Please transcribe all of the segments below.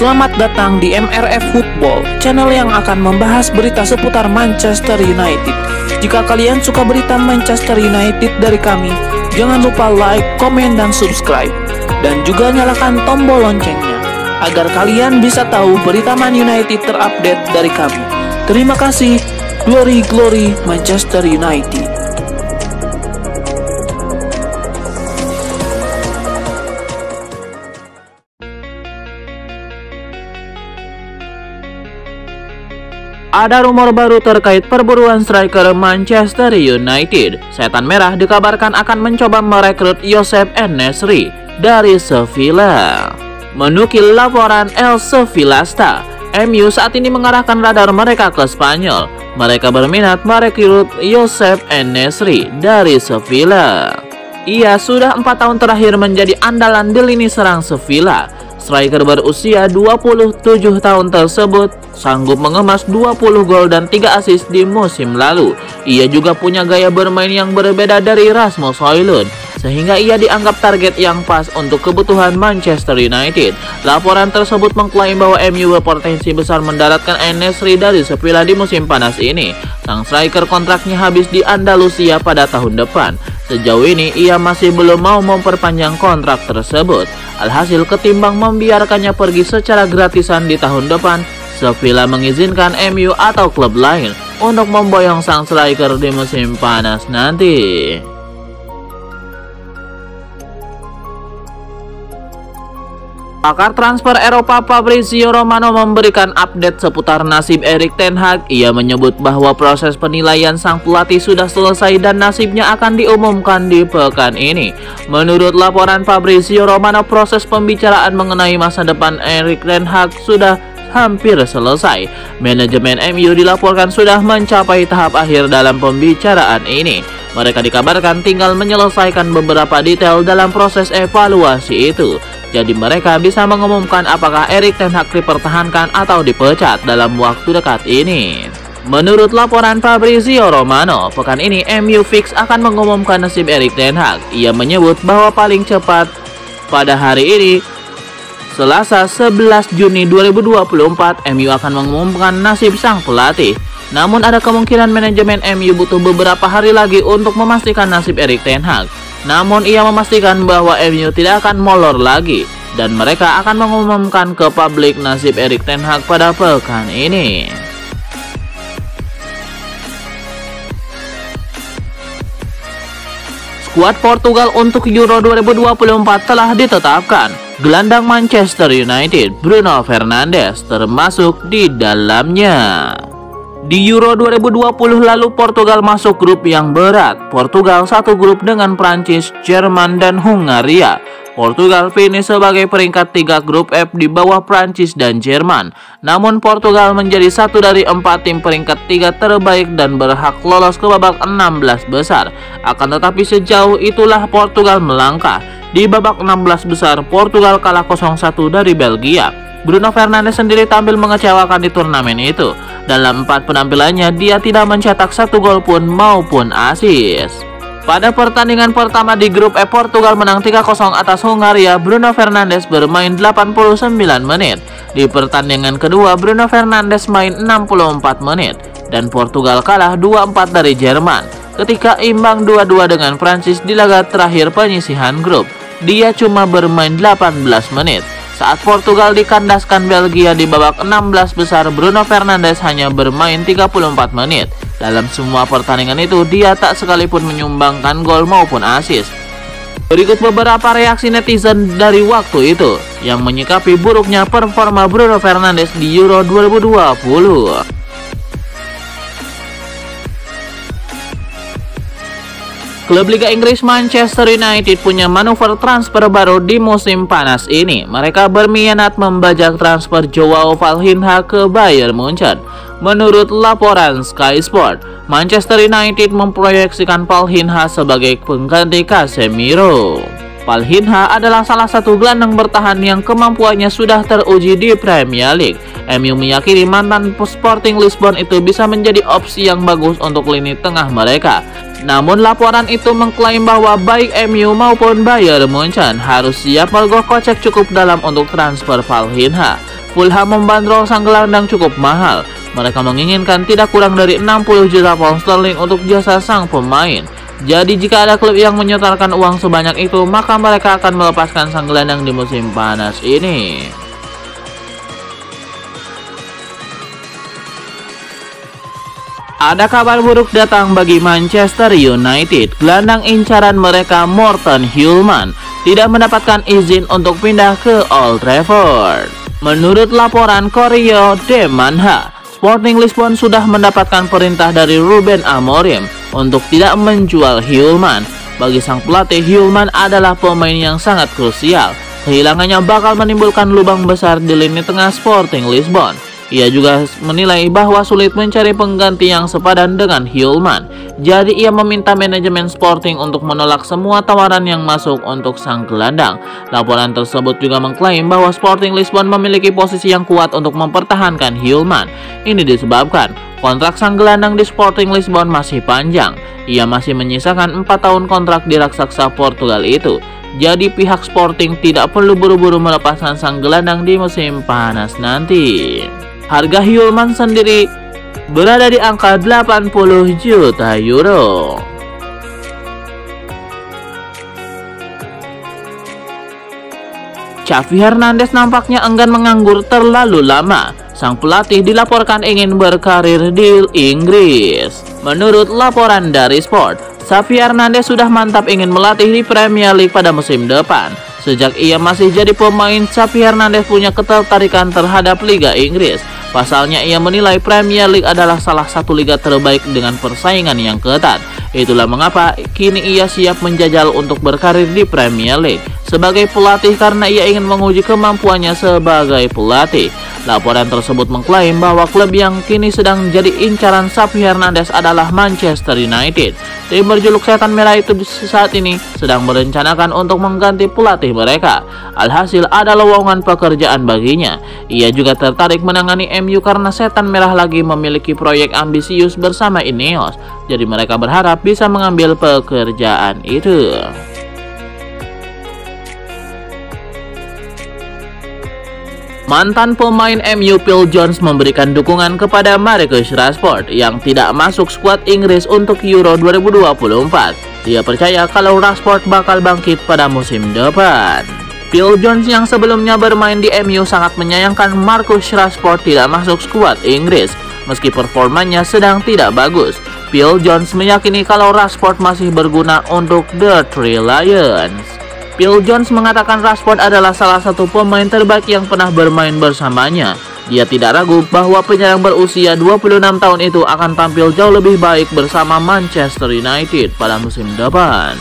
Selamat datang di MRF Football, channel yang akan membahas berita seputar Manchester United. Jika kalian suka berita Manchester United dari kami, jangan lupa like, komen, dan subscribe. Dan juga nyalakan tombol loncengnya, agar kalian bisa tahu berita Man United terupdate dari kami. Terima kasih. Glory, glory Manchester United. Ada rumor baru terkait perburuan striker Manchester United. Setan Merah dikabarkan akan mencoba merekrut Josep En-Nesyri dari Sevilla. Menukil laporan El Sevillasta, MU saat ini mengarahkan radar mereka ke Spanyol. Mereka berminat merekrut Josep En-Nesyri dari Sevilla. Ia sudah 4 tahun terakhir menjadi andalan di lini serang Sevilla. Striker berusia 27 tahun tersebut sanggup mengemas 20 gol dan 3 assist di musim lalu. Ia juga punya gaya bermain yang berbeda dari Rasmus Højlund, sehingga ia dianggap target yang pas untuk kebutuhan Manchester United. Laporan tersebut mengklaim bahwa MU berpotensi besar mendaratkan En-Nesyri dari Sevilla di musim panas ini. Sang striker kontraknya habis di Andalusia pada tahun depan. Sejauh ini ia masih belum mau memperpanjang kontrak tersebut. Alhasil ketimbang membiarkannya pergi secara gratisan di tahun depan, Sevilla mengizinkan MU atau klub lain untuk memboyong sang striker di musim panas nanti. Pakar transfer Eropa Fabrizio Romano memberikan update seputar nasib Erik ten Hag. Ia menyebut bahwa proses penilaian sang pelatih sudah selesai dan nasibnya akan diumumkan di pekan ini. Menurut laporan Fabrizio Romano, proses pembicaraan mengenai masa depan Erik ten Hag sudah hampir selesai. Manajemen MU dilaporkan sudah mencapai tahap akhir dalam pembicaraan ini. Mereka dikabarkan tinggal menyelesaikan beberapa detail dalam proses evaluasi itu. Jadi mereka bisa mengumumkan apakah Erik ten Hag dipertahankan atau dipecat dalam waktu dekat ini. Menurut laporan Fabrizio Romano, pekan ini MU fix akan mengumumkan nasib Erik ten Hag. Ia menyebut bahwa paling cepat pada hari ini, Selasa 11 Juni 2024, MU akan mengumumkan nasib sang pelatih. Namun ada kemungkinan manajemen MU butuh beberapa hari lagi untuk memastikan nasib Erik ten Hag. Namun ia memastikan bahwa MU tidak akan molor lagi dan mereka akan mengumumkan ke publik nasib Erik ten Hag pada pekan ini. Skuad Portugal untuk Euro 2024 telah ditetapkan. Gelandang Manchester United Bruno Fernandes termasuk di dalamnya. Di Euro 2020 lalu Portugal masuk grup yang berat. Portugal satu grup dengan Prancis, Jerman, dan Hungaria. Portugal finish sebagai peringkat 3 grup F di bawah Prancis dan Jerman. Namun Portugal menjadi satu dari 4 tim peringkat 3 terbaik dan berhak lolos ke babak 16 besar. Akan tetapi sejauh itulah Portugal melangkah. Di babak 16 besar, Portugal kalah 0-1 dari Belgia. Bruno Fernandes sendiri tampil mengecewakan di turnamen itu. Dalam 4 penampilannya, dia tidak mencetak 1 gol pun maupun assist. Pada pertandingan pertama di grup E, Portugal menang 3-0 atas Hungaria. Bruno Fernandes bermain 89 menit. Di pertandingan kedua, Bruno Fernandes main 64 menit. Dan Portugal kalah 2-4 dari Jerman. Ketika imbang 2-2 dengan Prancis di laga terakhir penyisihan grup, dia cuma bermain 18 menit. Saat Portugal dikandaskan Belgia di babak 16 besar, Bruno Fernandes hanya bermain 34 menit. Dalam semua pertandingan itu, dia tak sekalipun menyumbangkan gol maupun assist. Berikut beberapa reaksi netizen dari waktu itu yang menyikapi buruknya performa Bruno Fernandes di Euro 2020. Klub Liga Inggris Manchester United punya manuver transfer baru di musim panas ini. Mereka berminat membajak transfer Joao Palhinha ke Bayern Munchen. Menurut laporan Sky Sport, Manchester United memproyeksikan Palhinha sebagai pengganti Casemiro. Palhinha adalah salah satu gelandang bertahan yang kemampuannya sudah teruji di Premier League. MU meyakini mantan Sporting Lisbon itu bisa menjadi opsi yang bagus untuk lini tengah mereka. Namun laporan itu mengklaim bahwa baik MU maupun Bayern Munchen harus siap merogoh kocek cukup dalam untuk transfer Palhinha. Fulham membandrol sang gelandang cukup mahal. Mereka menginginkan tidak kurang dari 60 juta pound sterling untuk jasa sang pemain. Jadi jika ada klub yang menyetorkan uang sebanyak itu, maka mereka akan melepaskan sang gelandang di musim panas ini. Ada kabar buruk datang bagi Manchester United. Gelandang incaran mereka Morten Hjulmand tidak mendapatkan izin untuk pindah ke Old Trafford. Menurut laporan Correo de Manha, Sporting Lisbon sudah mendapatkan perintah dari Ruben Amorim untuk tidak menjual Hjulmand. Bagi sang pelatih, Hjulmand adalah pemain yang sangat krusial. Kehilangannya bakal menimbulkan lubang besar di lini tengah Sporting Lisbon. Ia juga menilai bahwa sulit mencari pengganti yang sepadan dengan Hjulmand. Jadi ia meminta manajemen Sporting untuk menolak semua tawaran yang masuk untuk sang gelandang. Laporan tersebut juga mengklaim bahwa Sporting Lisbon memiliki posisi yang kuat untuk mempertahankan Hjulmand. Ini disebabkan kontrak sang gelandang di Sporting Lisbon masih panjang. Ia masih menyisakan 4 tahun kontrak di raksasa Portugal itu. Jadi pihak Sporting tidak perlu buru-buru melepaskan sang gelandang di musim panas nanti. Harga Hjulmand sendiri berada di angka 80 juta euro. Xavi Hernandez nampaknya enggan menganggur terlalu lama. Sang pelatih dilaporkan ingin berkarir di Inggris. Menurut laporan dari Sport, Xavi Hernandez sudah mantap ingin melatih di Premier League pada musim depan. Sejak ia masih jadi pemain, Xavi Hernandez punya ketertarikan terhadap Liga Inggris. Pasalnya ia menilai Premier League adalah salah satu liga terbaik dengan persaingan yang ketat. Itulah mengapa kini ia siap menjajal untuk berkarir di Premier League sebagai pelatih karena ia ingin menguji kemampuannya sebagai pelatih. Laporan tersebut mengklaim bahwa klub yang kini sedang jadi incaran Xavi Hernandez adalah Manchester United. Tim berjuluk Setan Merah itu saat ini sedang merencanakan untuk mengganti pelatih mereka. Alhasil ada lowongan pekerjaan baginya. Ia juga tertarik menangani MU karena Setan Merah lagi memiliki proyek ambisius bersama Ineos. Jadi mereka berharap bisa mengambil pekerjaan itu. Mantan pemain MU Phil Jones memberikan dukungan kepada Marcus Rashford yang tidak masuk skuad Inggris untuk Euro 2024. Dia percaya kalau Rashford bakal bangkit pada musim depan. Phil Jones yang sebelumnya bermain di MU sangat menyayangkan Marcus Rashford tidak masuk skuad Inggris meski performanya sedang tidak bagus. Phil Jones meyakini kalau Rashford masih berguna untuk The Three Lions. Phil Jones mengatakan Rashford adalah salah satu pemain terbaik yang pernah bermain bersamanya. Dia tidak ragu bahwa penyerang berusia 26 tahun itu akan tampil jauh lebih baik bersama Manchester United pada musim depan.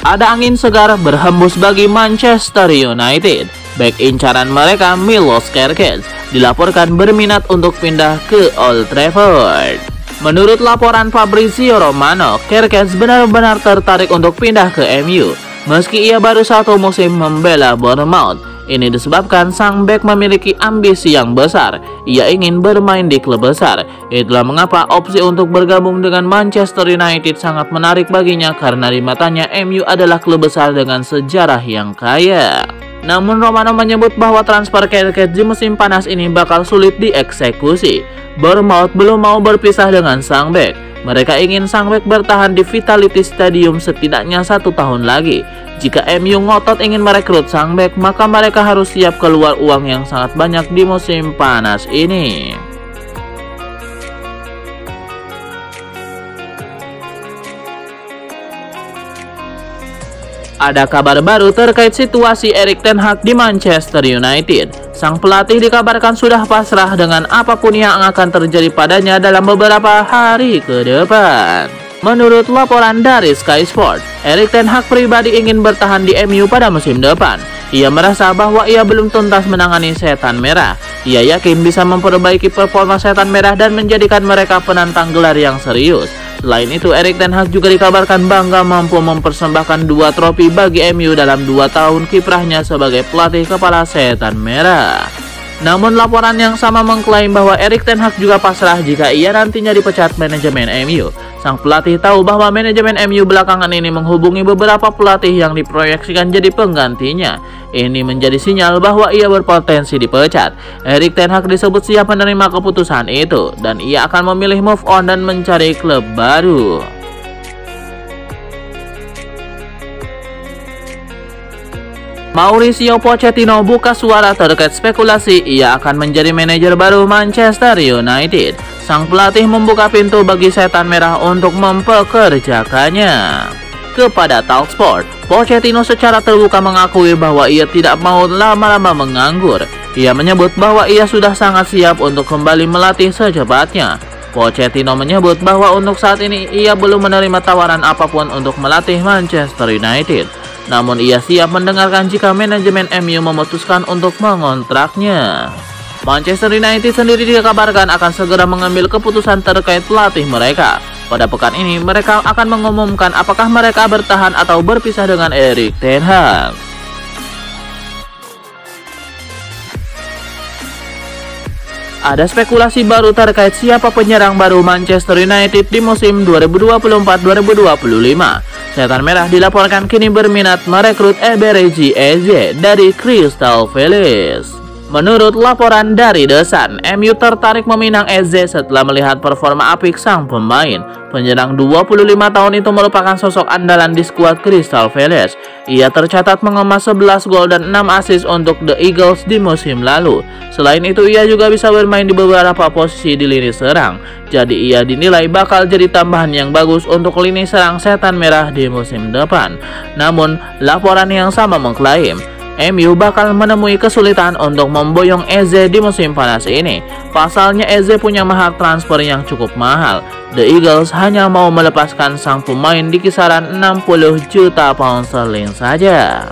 Ada angin segar berhembus bagi Manchester United. Bek incaran mereka Milos Kerkez dilaporkan berminat untuk pindah ke Old Trafford. Menurut laporan Fabrizio Romano, Kerkez benar-benar tertarik untuk pindah ke MU. Meski ia baru 1 musim membela Bournemouth, ini disebabkan sang bek memiliki ambisi yang besar. Ia ingin bermain di klub besar. Itulah mengapa opsi untuk bergabung dengan Manchester United sangat menarik baginya karena di matanya MU adalah klub besar dengan sejarah yang kaya. Namun Romano menyebut bahwa transfer Kerkez di musim panas ini bakal sulit dieksekusi. Bournemouth belum mau berpisah dengan sang bek. Mereka ingin sang bek bertahan di Vitality Stadium setidaknya 1 tahun lagi. Jika MU ngotot ingin merekrut sang bek, maka mereka harus siap keluar uang yang sangat banyak di musim panas ini. Ada kabar baru terkait situasi Erik ten Hag di Manchester United. Sang pelatih dikabarkan sudah pasrah dengan apapun yang akan terjadi padanya dalam beberapa hari ke depan. Menurut laporan dari Sky Sport, Erik ten Hag pribadi ingin bertahan di MU pada musim depan. Ia merasa bahwa ia belum tuntas menangani Setan Merah. Ia yakin bisa memperbaiki performa Setan Merah dan menjadikan mereka penantang gelar yang serius. Selain itu, Erik ten Hag juga dikabarkan bangga mampu mempersembahkan 2 trofi bagi MU dalam 2 tahun kiprahnya sebagai pelatih kepala Setan Merah. Namun laporan yang sama mengklaim bahwa Erik ten Hag juga pasrah jika ia nantinya dipecat manajemen MU. Sang pelatih tahu bahwa manajemen MU belakangan ini menghubungi beberapa pelatih yang diproyeksikan jadi penggantinya. Ini menjadi sinyal bahwa ia berpotensi dipecat. Erik ten Hag disebut siap menerima keputusan itu dan ia akan memilih move on dan mencari klub baru. Mauricio Pochettino buka suara terkait spekulasi ia akan menjadi manajer baru Manchester United. Sang pelatih membuka pintu bagi setan merah untuk mempekerjakannya. Kepada Talksport, Pochettino secara terbuka mengakui bahwa ia tidak mau lama-lama menganggur. Ia menyebut bahwa ia sudah sangat siap untuk kembali melatih secepatnya. Pochettino menyebut bahwa untuk saat ini ia belum menerima tawaran apapun untuk melatih Manchester United. Namun ia siap mendengarkan jika manajemen MU memutuskan untuk mengontraknya. Manchester United sendiri dikabarkan akan segera mengambil keputusan terkait pelatih mereka. Pada pekan ini mereka akan mengumumkan apakah mereka bertahan atau berpisah dengan Erik ten Hag. Ada spekulasi baru terkait siapa penyerang baru Manchester United di musim 2024-2025. Setan Merah dilaporkan kini berminat merekrut Eberechi Eze dari Crystal Palace. Menurut laporan dari The Sun, MU tertarik meminang Eze setelah melihat performa apik sang pemain. Penyerang 25 tahun itu merupakan sosok andalan di skuad Crystal Palace. Ia tercatat mengemas 11 gol dan 6 assist untuk The Eagles di musim lalu. Selain itu, ia juga bisa bermain di beberapa posisi di lini serang. Jadi ia dinilai bakal jadi tambahan yang bagus untuk lini serang Setan Merah di musim depan. Namun, laporan yang sama mengklaim MU bakal menemui kesulitan untuk memboyong Eze di musim panas ini. Pasalnya Eze punya mahar transfer yang cukup mahal. The Eagles hanya mau melepaskan sang pemain di kisaran 60 juta pound sterling saja.